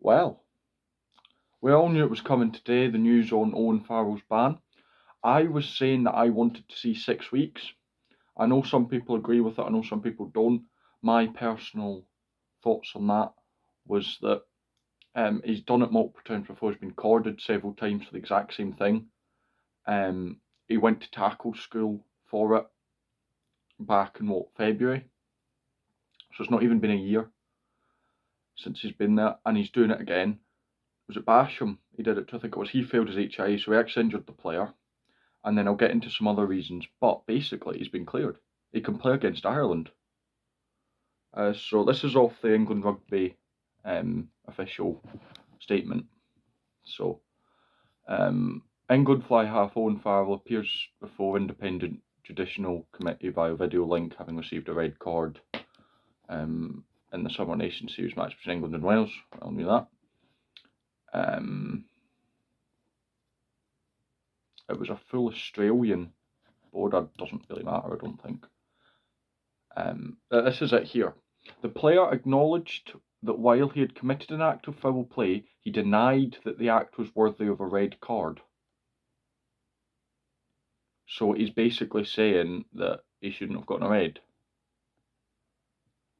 Well, we all knew it was coming today, the news on Owen Farrell's ban. I was saying that I wanted to see 6 weeks. I know some people agree with it, I know some people don't. My personal thoughts on that was that he's done it multiple times before, he's been corded several times for the exact same thing. He went to tackle school for it back in February. So it's not even been a year since he's been there, and he's doing it again. Was it Basham he did it to? I think it was. He failed his HIA, so he actually injured the player. And then I'll get into some other reasons, but basically he's been cleared. He can play against Ireland. So this is off the England Rugby official statement. So England fly half Owen Farrell appears before independent judicial committee via video link, having received a red card in the Summer Nation Series match between England and Wales. I knew that. It was a full Australian board. That doesn't really matter, I don't think. This is it here. The player acknowledged that while he had committed an act of foul play, he denied that the act was worthy of a red card. So he's basically saying that he shouldn't have gotten a red.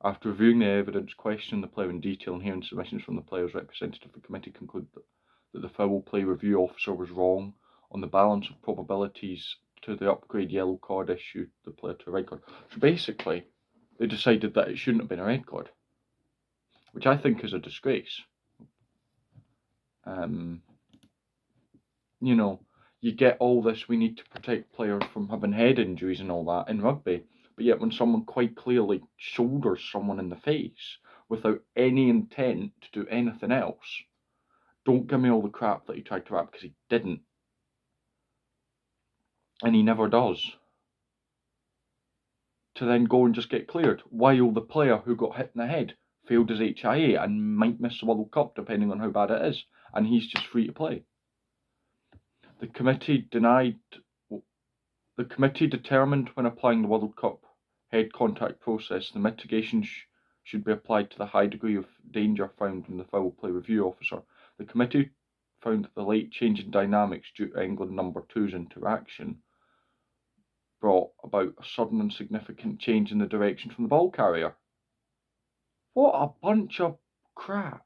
After reviewing the evidence, questioning the player in detail and hearing submissions from the player's representative, the committee concluded that the foul play review officer was wrong on the balance of probabilities to the upgrade yellow card issued the player to a red card. So basically, they decided that it shouldn't have been a red card, which I think is a disgrace. You know, you get all this, we need to protect players from having head injuries and all that in rugby, but yet when someone quite clearly shoulders someone in the face without any intent to do anything else, don't give me all the crap that he tried to rap, because he didn't. And he never does. To then go and just get cleared, while the player who got hit in the head failed his HIA and might miss the World Cup depending on how bad it is, and he's just free to play. The committee determined when applying the World Cup head contact process, the mitigation should be applied to the high degree of danger found in the foul play review officer. The committee found that the late change in dynamics due to England number 2's interaction brought about a sudden and significant change in the direction from the ball carrier. What a bunch of crap.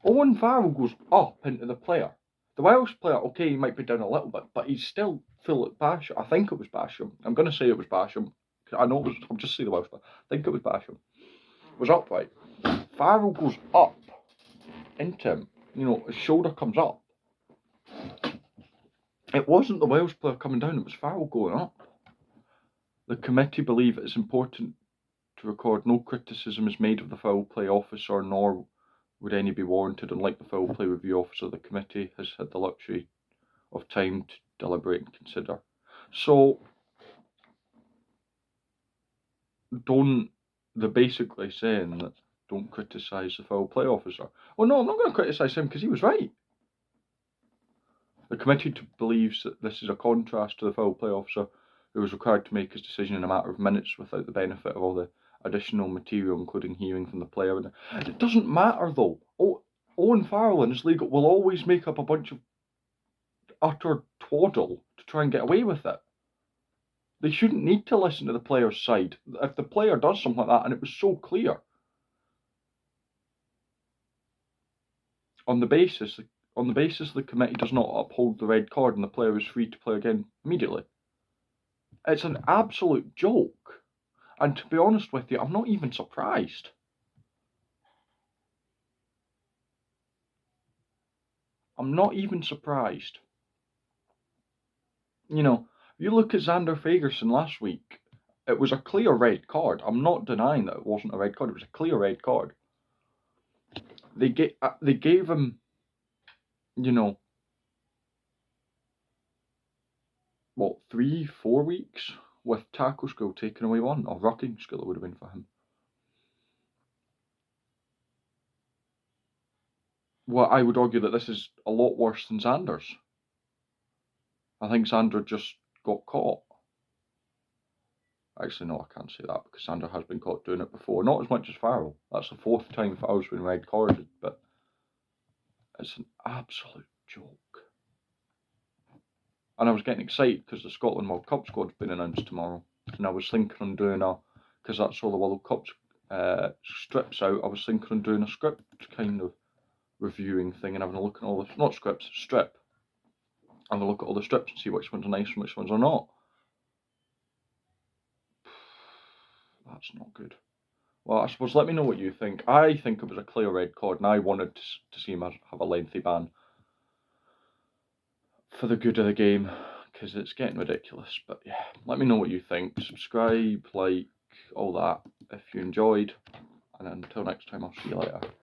Owen Farrell goes up into the player. The Welsh player, okay, he might be down a little bit, but he's still full at Basham. I think it was Basham. I'm going to say it was Basham. I know it was, I'll just say the Welsh player. I think it was Basham. Was upright. Farrell goes up into him. You know, his shoulder comes up. It wasn't the Welsh player coming down, it was Farrell going up. The committee believe it is important to record no criticism is made of the foul play officer, nor would any be warranted. Unlike the foul play review officer, the committee has had the luxury of time to deliberate and consider. So, they're basically saying that don't criticise the foul play officer. Well, no, I'm not going to criticise him because he was right. The committee believes that this is a contrast to the foul play officer who was required to make his decision in a matter of minutes without the benefit of all the additional material, including hearing from the player. It doesn't matter though. Owen Farrell and his league will always make up a bunch of utter twaddle to try and get away with it. They shouldn't need to listen to the player's side. If the player does something like that, and it was so clear, on the basis the committee does not uphold the red card and the player is free to play again immediately. It's an absolute joke. And to be honest with you, I'm not even surprised. I'm not even surprised. You know, you look at Xander Fagerson last week, it was a clear red card. I'm not denying that it wasn't a red card, it was a clear red card. They gave him, you know, what, 3-4 weeks with tackle school taken away one, or rucking school it would have been for him. Well, I would argue that this is a lot worse than Xander's. I think Xander just got caught. Actually, no, I can't say that because Xander has been caught doing it before. Not as much as Farrell. That's the 4th time Farrell's been red carded, but It's an absolute joke. And I was getting excited because the Scotland World Cup squad's been announced tomorrow. And I was thinking on doing because that's all the World Cup strips out, I was thinking on doing a script kind of reviewing thing and having a look at all the, not scripts, strip. Having a look at all the strips and see which ones are nice and which ones are not. That's not good. Well, I suppose let me know what you think. I think it was a clear red card and I wanted to see him have a lengthy ban. For the good of the game, because it's getting ridiculous. But yeah, let me know what you think. Subscribe, like, all that if you enjoyed. And until next time, I'll see you later.